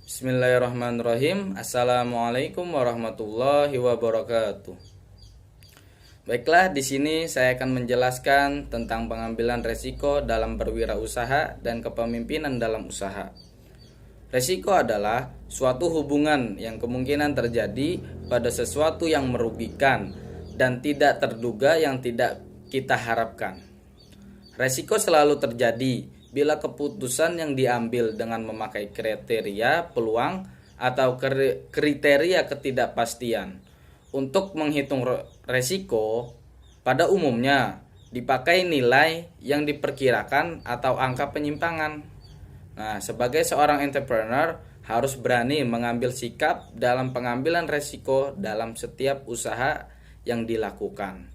Bismillahirrahmanirrahim. Assalamualaikum warahmatullahi wabarakatuh. Baiklah, di sini saya akan menjelaskan tentang pengambilan resiko dalam berwirausaha dan kepemimpinan dalam usaha. Resiko adalah suatu hubungan yang kemungkinan terjadi pada sesuatu yang merugikan dan tidak terduga yang tidak kita harapkan. Resiko selalu terjadi bila keputusan yang diambil dengan memakai kriteria peluang atau kriteria ketidakpastian. Untuk menghitung resiko, pada umumnya dipakai nilai yang diperkirakan atau angka penyimpangan. Nah, sebagai seorang entrepreneur harus berani mengambil sikap dalam pengambilan resiko dalam setiap usaha yang dilakukan.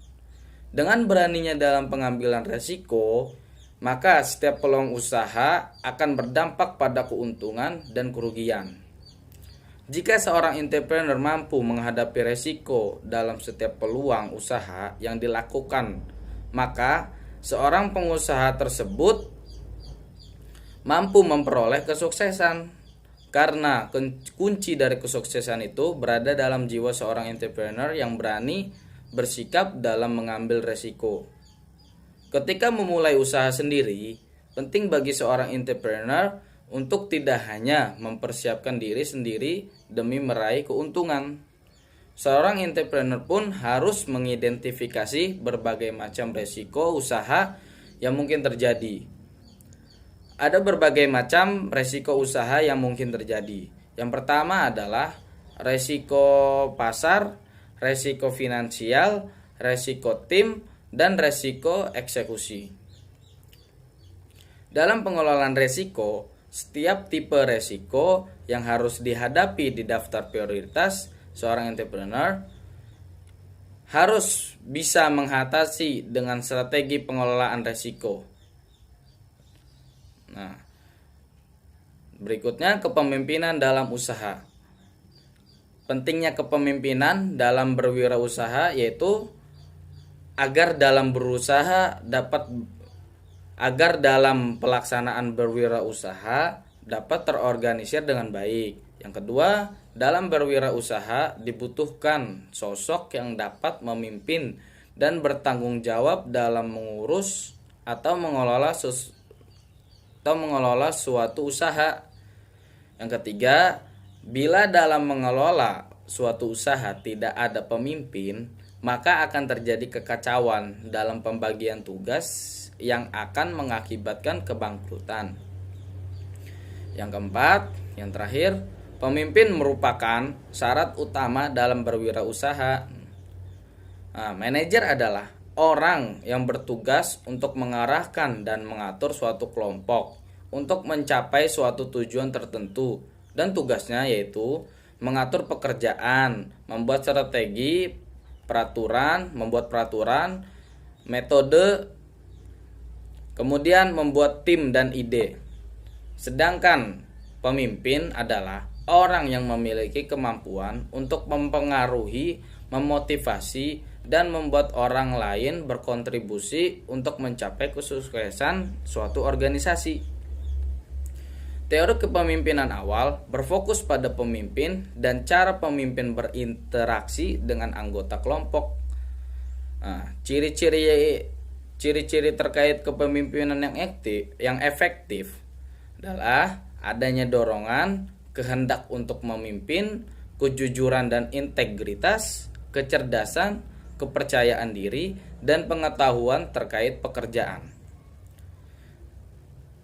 Dengan beraninya dalam pengambilan resiko, maka setiap peluang usaha akan berdampak pada keuntungan dan kerugian. Jika seorang entrepreneur mampu menghadapi resiko dalam setiap peluang usaha yang dilakukan, maka seorang pengusaha tersebut mampu memperoleh kesuksesan. Karena kunci dari kesuksesan itu berada dalam jiwa seorang entrepreneur yang berani bersikap dalam mengambil resiko. Ketika memulai usaha sendiri, penting bagi seorang entrepreneur untuk tidak hanya mempersiapkan diri sendiri demi meraih keuntungan. Seorang entrepreneur pun harus mengidentifikasi berbagai macam resiko usaha yang mungkin terjadi. Ada berbagai macam resiko usaha yang mungkin terjadi. Yang pertama adalah resiko pasar, resiko finansial, resiko tim, dan resiko eksekusi. Dalam pengelolaan resiko, setiap tipe resiko yang harus dihadapi di daftar prioritas seorang entrepreneur harus bisa mengatasi dengan strategi pengelolaan resiko. Nah, berikutnya kepemimpinan dalam usaha. Pentingnya kepemimpinan dalam berwirausaha yaitu agar dalam pelaksanaan berwirausaha dapat terorganisir dengan baik. Yang kedua, dalam berwirausaha dibutuhkan sosok yang dapat memimpin dan bertanggung jawab dalam mengurus atau mengelola suatu usaha. Yang ketiga, bila dalam mengelola suatu usaha tidak ada pemimpin, maka akan terjadi kekacauan dalam pembagian tugas yang akan mengakibatkan kebangkrutan. Yang keempat, yang terakhir, pemimpin merupakan syarat utama dalam berwirausaha. Nah, manajer adalah orang yang bertugas untuk mengarahkan dan mengatur suatu kelompok untuk mencapai suatu tujuan tertentu, dan tugasnya yaitu mengatur pekerjaan, membuat strategi, membuat peraturan, metode, kemudian membuat tim dan ide. Sedangkan pemimpin adalah orang yang memiliki kemampuan untuk mempengaruhi, memotivasi, dan membuat orang lain berkontribusi untuk mencapai kesuksesan suatu organisasi. Teori kepemimpinan awal berfokus pada pemimpin dan cara pemimpin berinteraksi dengan anggota kelompok. Nah, ciri-ciri terkait kepemimpinan yang efektif adalah adanya dorongan, kehendak untuk memimpin, kejujuran dan integritas, kecerdasan, kepercayaan diri, dan pengetahuan terkait pekerjaan.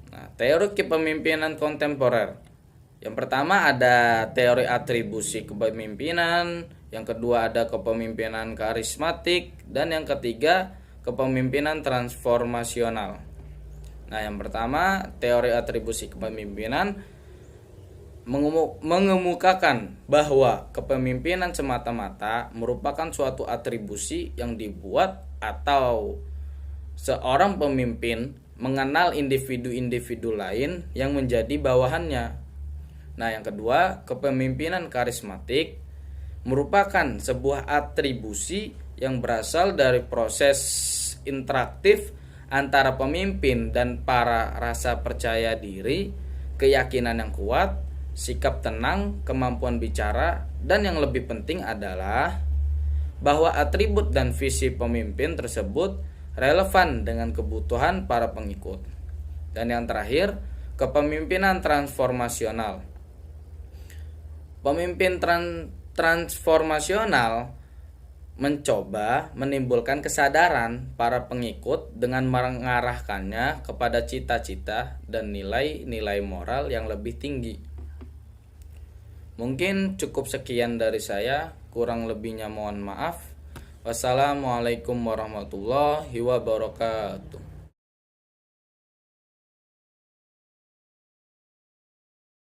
Nah, teori kepemimpinan kontemporer. Yang pertama ada teori atribusi kepemimpinan, yang kedua ada kepemimpinan karismatik, dan yang ketiga kepemimpinan transformasional. Nah, yang pertama teori atribusi kepemimpinan mengemukakan bahwa kepemimpinan semata-mata merupakan suatu atribusi yang dibuat atau seorang pemimpin mengenal individu-individu lain yang menjadi bawahannya. Nah, yang kedua, kepemimpinan karismatik merupakan sebuah atribusi yang berasal dari proses interaktif antara pemimpin dan para rasa percaya diri, keyakinan yang kuat, sikap tenang, kemampuan bicara, dan yang lebih penting adalah bahwa atribut dan visi pemimpin tersebut relevan dengan kebutuhan para pengikut. Dan yang terakhir, kepemimpinan transformasional. Pemimpin transformasional mencoba menimbulkan kesadaran para pengikut dengan mengarahkannya kepada cita-cita dan nilai-nilai moral yang lebih tinggi. Mungkin cukup sekian dari saya, kurang lebihnya mohon maaf. Wassalamualaikum warahmatullahi wabarakatuh.